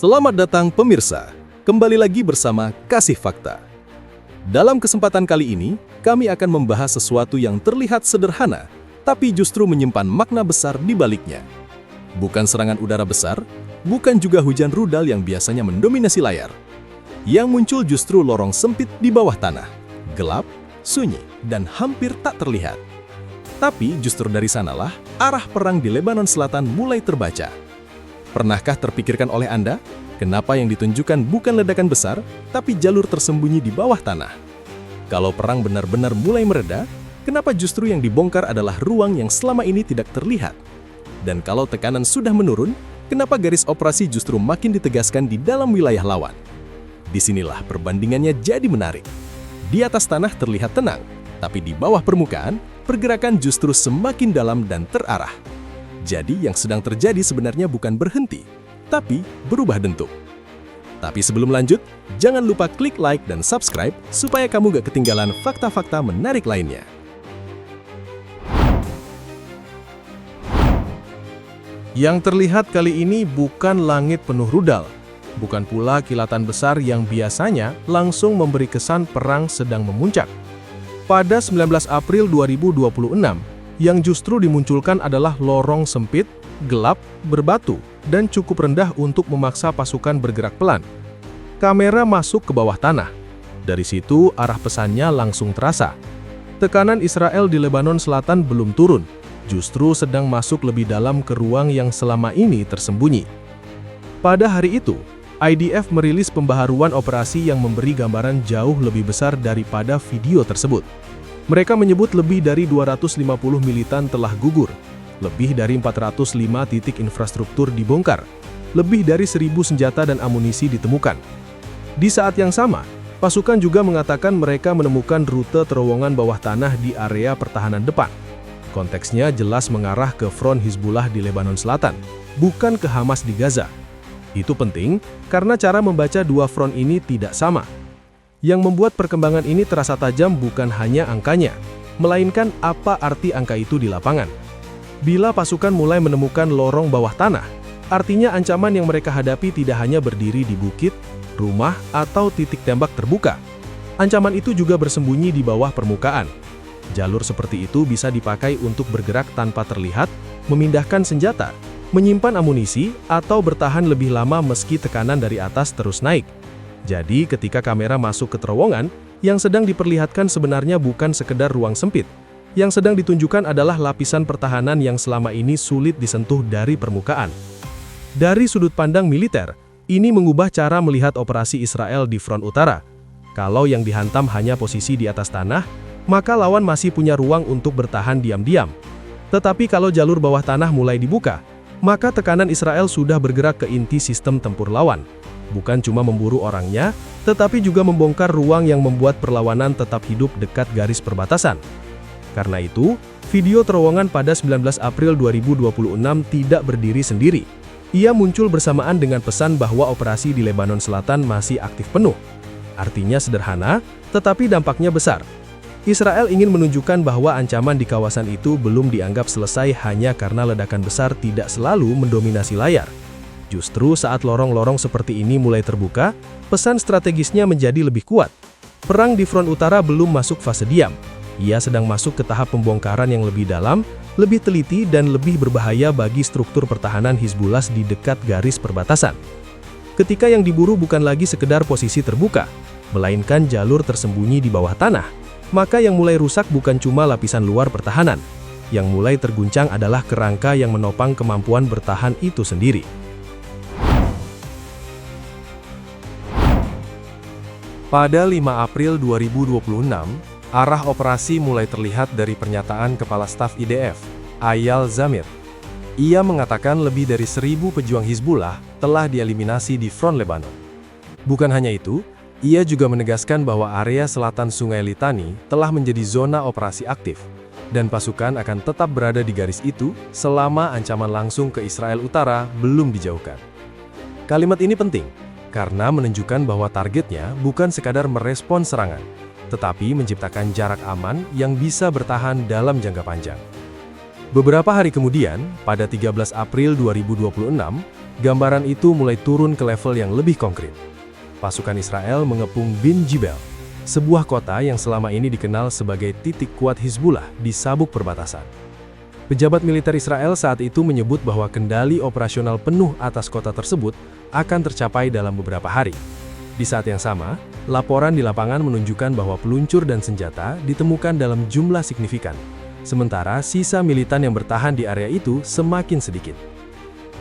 Selamat datang pemirsa, kembali lagi bersama Kasih Fakta. Dalam kesempatan kali ini, kami akan membahas sesuatu yang terlihat sederhana, tapi justru menyimpan makna besar di baliknya. Bukan serangan udara besar, bukan juga hujan rudal yang biasanya mendominasi layar. Yang muncul justru lorong sempit di bawah tanah, gelap, sunyi, dan hampir tak terlihat. Tapi justru dari sanalah arah perang di Lebanon Selatan mulai terbaca. Pernahkah terpikirkan oleh Anda, kenapa yang ditunjukkan bukan ledakan besar, tapi jalur tersembunyi di bawah tanah? Kalau perang benar-benar mulai mereda, kenapa justru yang dibongkar adalah ruang yang selama ini tidak terlihat? Dan kalau tekanan sudah menurun, kenapa garis operasi justru makin ditegaskan di dalam wilayah lawan? Disinilah perbandingannya jadi menarik. Di atas tanah terlihat tenang, tapi di bawah permukaan, pergerakan justru semakin dalam dan terarah. Jadi yang sedang terjadi sebenarnya bukan berhenti, tapi berubah bentuk. Tapi sebelum lanjut, jangan lupa klik like dan subscribe supaya kamu gak ketinggalan fakta-fakta menarik lainnya. Yang terlihat kali ini bukan langit penuh rudal, bukan pula kilatan besar yang biasanya langsung memberi kesan perang sedang memuncak. Pada 19 April 2026, yang justru dimunculkan adalah lorong sempit, gelap, berbatu, dan cukup rendah untuk memaksa pasukan bergerak pelan. Kamera masuk ke bawah tanah. Dari situ, arah pesannya langsung terasa. Tekanan Israel di Lebanon Selatan belum turun, justru sedang masuk lebih dalam ke ruang yang selama ini tersembunyi. Pada hari itu, IDF merilis pembaharuan operasi yang memberi gambaran jauh lebih besar daripada video tersebut. Mereka menyebut lebih dari 250 militan telah gugur, lebih dari 405 titik infrastruktur dibongkar, lebih dari 1.000 senjata dan amunisi ditemukan. Di saat yang sama, pasukan juga mengatakan mereka menemukan rute terowongan bawah tanah di area pertahanan depan. Konteksnya jelas mengarah ke front Hizbullah di Lebanon Selatan, bukan ke Hamas di Gaza. Itu penting karena cara membaca dua front ini tidak sama. Yang membuat perkembangan ini terasa tajam bukan hanya angkanya, melainkan apa arti angka itu di lapangan. Bila pasukan mulai menemukan lorong bawah tanah, artinya ancaman yang mereka hadapi tidak hanya berdiri di bukit, rumah, atau titik tembak terbuka. Ancaman itu juga bersembunyi di bawah permukaan. Jalur seperti itu bisa dipakai untuk bergerak tanpa terlihat, memindahkan senjata, menyimpan amunisi, atau bertahan lebih lama meski tekanan dari atas terus naik. Jadi ketika kamera masuk ke terowongan, yang sedang diperlihatkan sebenarnya bukan sekedar ruang sempit. Yang sedang ditunjukkan adalah lapisan pertahanan yang selama ini sulit disentuh dari permukaan. Dari sudut pandang militer, ini mengubah cara melihat operasi Israel di front utara. Kalau yang dihantam hanya posisi di atas tanah, maka lawan masih punya ruang untuk bertahan diam-diam. Tetapi kalau jalur bawah tanah mulai dibuka, maka tekanan Israel sudah bergerak ke inti sistem tempur lawan. Bukan cuma memburu orangnya, tetapi juga membongkar ruang yang membuat perlawanan tetap hidup dekat garis perbatasan. Karena itu, video terowongan pada 19 April 2026 tidak berdiri sendiri. Ia muncul bersamaan dengan pesan bahwa operasi di Lebanon Selatan masih aktif penuh. Artinya sederhana, tetapi dampaknya besar. Israel ingin menunjukkan bahwa ancaman di kawasan itu belum dianggap selesai hanya karena ledakan besar tidak selalu mendominasi layar. Justru saat lorong-lorong seperti ini mulai terbuka, pesan strategisnya menjadi lebih kuat. Perang di front utara belum masuk fase diam. Ia sedang masuk ke tahap pembongkaran yang lebih dalam, lebih teliti dan lebih berbahaya bagi struktur pertahanan Hizbullah di dekat garis perbatasan. Ketika yang diburu bukan lagi sekedar posisi terbuka, melainkan jalur tersembunyi di bawah tanah, maka yang mulai rusak bukan cuma lapisan luar pertahanan. Yang mulai terguncang adalah kerangka yang menopang kemampuan bertahan itu sendiri. Pada 5 April 2026, arah operasi mulai terlihat dari pernyataan Kepala Staf IDF, Eyal Zamir. Ia mengatakan lebih dari 1.000 pejuang Hizbullah telah dieliminasi di front Lebanon. Bukan hanya itu, ia juga menegaskan bahwa area selatan Sungai Litani telah menjadi zona operasi aktif, dan pasukan akan tetap berada di garis itu selama ancaman langsung ke Israel Utara belum dijauhkan. Kalimat ini penting, karena menunjukkan bahwa targetnya bukan sekadar merespon serangan, tetapi menciptakan jarak aman yang bisa bertahan dalam jangka panjang. Beberapa hari kemudian, pada 13 April 2026, gambaran itu mulai turun ke level yang lebih konkret. Pasukan Israel mengepung Bin Jibel, sebuah kota yang selama ini dikenal sebagai titik kuat Hizbullah di sabuk perbatasan. Pejabat militer Israel saat itu menyebut bahwa kendali operasional penuh atas kota tersebut akan tercapai dalam beberapa hari. Di saat yang sama, laporan di lapangan menunjukkan bahwa peluncur dan senjata ditemukan dalam jumlah signifikan, sementara sisa militan yang bertahan di area itu semakin sedikit.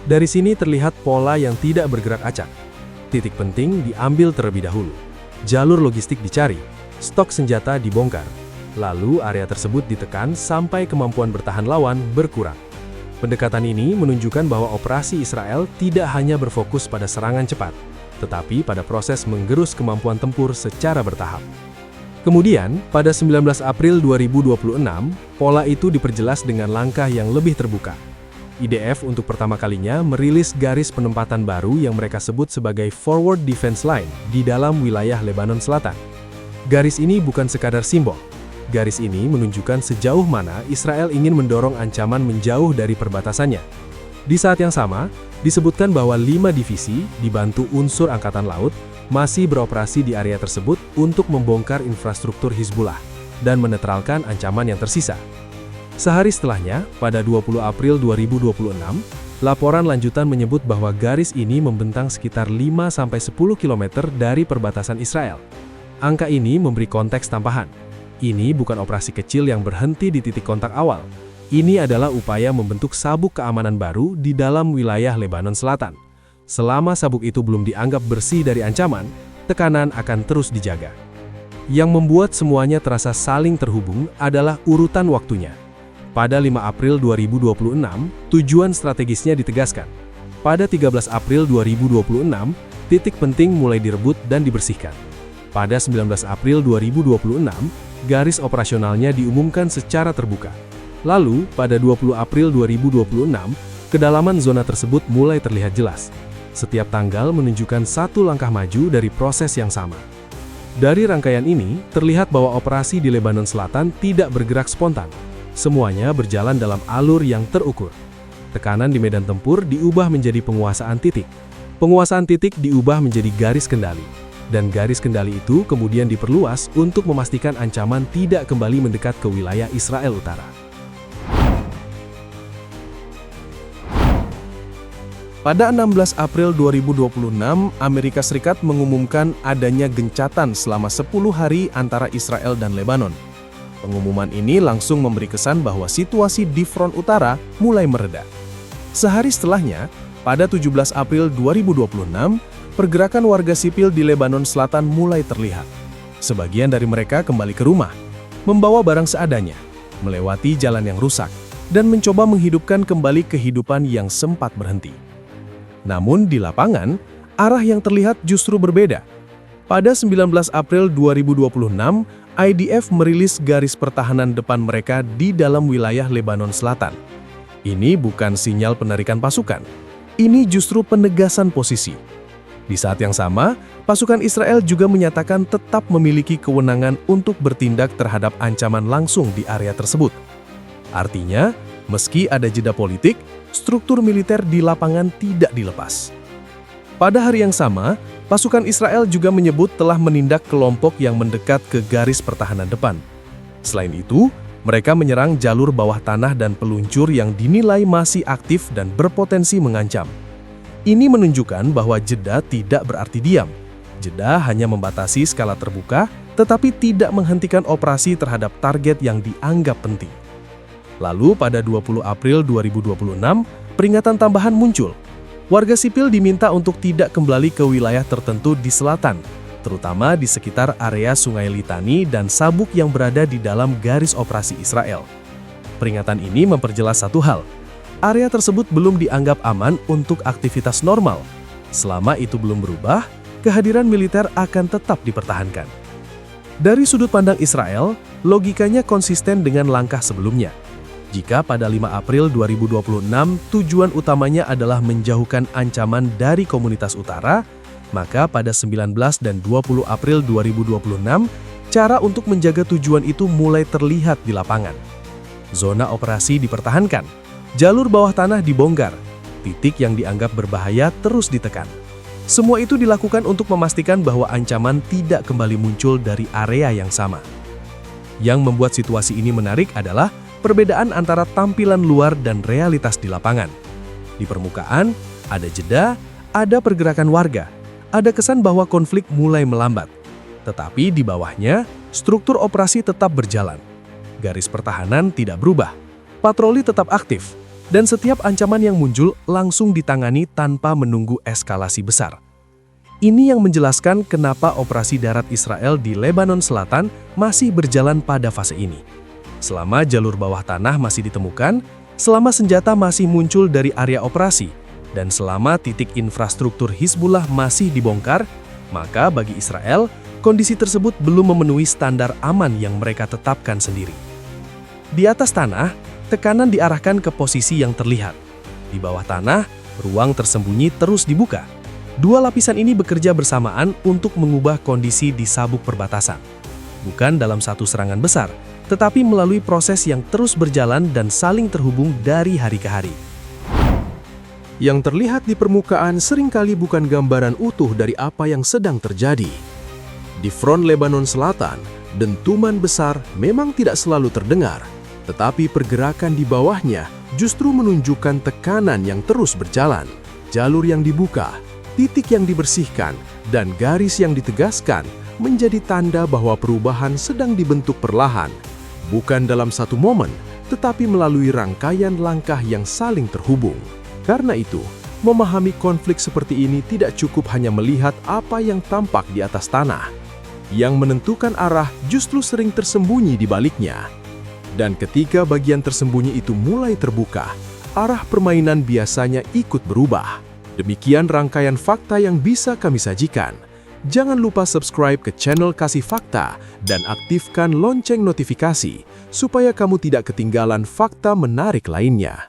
Dari sini terlihat pola yang tidak bergerak acak. Titik penting diambil terlebih dahulu, jalur logistik dicari, stok senjata dibongkar, lalu area tersebut ditekan sampai kemampuan bertahan lawan berkurang. Pendekatan ini menunjukkan bahwa operasi Israel tidak hanya berfokus pada serangan cepat, tetapi pada proses menggerus kemampuan tempur secara bertahap. Kemudian, pada 19 April 2026, pola itu diperjelas dengan langkah yang lebih terbuka. IDF untuk pertama kalinya merilis garis penempatan baru yang mereka sebut sebagai Forward Defense Line di dalam wilayah Lebanon Selatan. Garis ini bukan sekadar simbol. Garis ini menunjukkan sejauh mana Israel ingin mendorong ancaman menjauh dari perbatasannya. Di saat yang sama, disebutkan bahwa 5 divisi, dibantu unsur Angkatan Laut, masih beroperasi di area tersebut untuk membongkar infrastruktur Hizbullah dan menetralkan ancaman yang tersisa. Sehari setelahnya, pada 20 April 2026, laporan lanjutan menyebut bahwa garis ini membentang sekitar 5-10 km dari perbatasan Israel. Angka ini memberi konteks tambahan. Ini bukan operasi kecil yang berhenti di titik kontak awal. Ini adalah upaya membentuk sabuk keamanan baru di dalam wilayah Lebanon Selatan. Selama sabuk itu belum dianggap bersih dari ancaman, tekanan akan terus dijaga. Yang membuat semuanya terasa saling terhubung adalah urutan waktunya. Pada 5 April 2026, tujuan strategisnya ditegaskan. Pada 13 April 2026, titik penting mulai direbut dan dibersihkan. Pada 19 April 2026, garis operasionalnya diumumkan secara terbuka. Lalu, pada 20 April 2026, kedalaman zona tersebut mulai terlihat jelas. Setiap tanggal menunjukkan satu langkah maju dari proses yang sama. Dari rangkaian ini, terlihat bahwa operasi di Lebanon Selatan tidak bergerak spontan. Semuanya berjalan dalam alur yang terukur. Tekanan di medan tempur diubah menjadi penguasaan titik. Penguasaan titik diubah menjadi garis kendali. Dan garis kendali itu kemudian diperluas untuk memastikan ancaman tidak kembali mendekat ke wilayah Israel Utara. Pada 16 April 2026, Amerika Serikat mengumumkan adanya gencatan selama 10 hari antara Israel dan Lebanon. Pengumuman ini langsung memberi kesan bahwa situasi di front utara mulai mereda. Sehari setelahnya, pada 17 April 2026, pergerakan warga sipil di Lebanon Selatan mulai terlihat. Sebagian dari mereka kembali ke rumah, membawa barang seadanya, melewati jalan yang rusak, dan mencoba menghidupkan kembali kehidupan yang sempat berhenti. Namun di lapangan, arah yang terlihat justru berbeda. Pada 19 April 2026, IDF merilis garis pertahanan depan mereka di dalam wilayah Lebanon Selatan. Ini bukan sinyal penarikan pasukan, ini justru penegasan posisi. Di saat yang sama, pasukan Israel juga menyatakan tetap memiliki kewenangan untuk bertindak terhadap ancaman langsung di area tersebut. Artinya, meski ada jeda politik, struktur militer di lapangan tidak dilepas. Pada hari yang sama, pasukan Israel juga menyebut telah menindak kelompok yang mendekat ke garis pertahanan depan. Selain itu, mereka menyerang jalur bawah tanah dan peluncur yang dinilai masih aktif dan berpotensi mengancam. Ini menunjukkan bahwa jeda tidak berarti diam. Jeda hanya membatasi skala terbuka, tetapi tidak menghentikan operasi terhadap target yang dianggap penting. Lalu pada 20 April 2026, peringatan tambahan muncul. Warga sipil diminta untuk tidak kembali ke wilayah tertentu di selatan, terutama di sekitar area Sungai Litani dan sabuk yang berada di dalam garis operasi Israel. Peringatan ini memperjelas satu hal. Area tersebut belum dianggap aman untuk aktivitas normal. Selama itu belum berubah, kehadiran militer akan tetap dipertahankan. Dari sudut pandang Israel, logikanya konsisten dengan langkah sebelumnya. Jika pada 5 April 2026 tujuan utamanya adalah menjauhkan ancaman dari komunitas utara, maka pada 19 dan 20 April 2026, cara untuk menjaga tujuan itu mulai terlihat di lapangan. Zona operasi dipertahankan. Jalur bawah tanah dibongkar, Titik yang dianggap berbahaya terus ditekan. Semua itu dilakukan untuk memastikan bahwa ancaman tidak kembali muncul dari area yang sama. Yang membuat situasi ini menarik adalah perbedaan antara tampilan luar dan realitas di lapangan. Di permukaan, ada jeda, ada pergerakan warga, ada kesan bahwa konflik mulai melambat. Tetapi di bawahnya, struktur operasi tetap berjalan. Garis pertahanan tidak berubah, patroli tetap aktif, dan setiap ancaman yang muncul langsung ditangani tanpa menunggu eskalasi besar. Ini yang menjelaskan kenapa operasi darat Israel di Lebanon Selatan masih berjalan pada fase ini. Selama jalur bawah tanah masih ditemukan, selama senjata masih muncul dari area operasi, dan selama titik infrastruktur Hizbullah masih dibongkar, maka bagi Israel, kondisi tersebut belum memenuhi standar aman yang mereka tetapkan sendiri. Di atas tanah, tekanan diarahkan ke posisi yang terlihat. Di bawah tanah, ruang tersembunyi terus dibuka. Dua lapisan ini bekerja bersamaan untuk mengubah kondisi di sabuk perbatasan. Bukan dalam satu serangan besar, tetapi melalui proses yang terus berjalan dan saling terhubung dari hari ke hari. Yang terlihat di permukaan seringkali bukan gambaran utuh dari apa yang sedang terjadi. Di front Lebanon Selatan, dentuman besar memang tidak selalu terdengar, tetapi pergerakan di bawahnya justru menunjukkan tekanan yang terus berjalan. Jalur yang dibuka, titik yang dibersihkan, dan garis yang ditegaskan menjadi tanda bahwa perubahan sedang dibentuk perlahan, bukan dalam satu momen, tetapi melalui rangkaian langkah yang saling terhubung. Karena itu, memahami konflik seperti ini tidak cukup hanya melihat apa yang tampak di atas tanah. Yang menentukan arah justru sering tersembunyi di baliknya. Dan ketika bagian tersembunyi itu mulai terbuka, arah permainan biasanya ikut berubah. Demikian rangkaian fakta yang bisa kami sajikan. Jangan lupa subscribe ke channel Kasih Fakta dan aktifkan lonceng notifikasi supaya kamu tidak ketinggalan fakta menarik lainnya.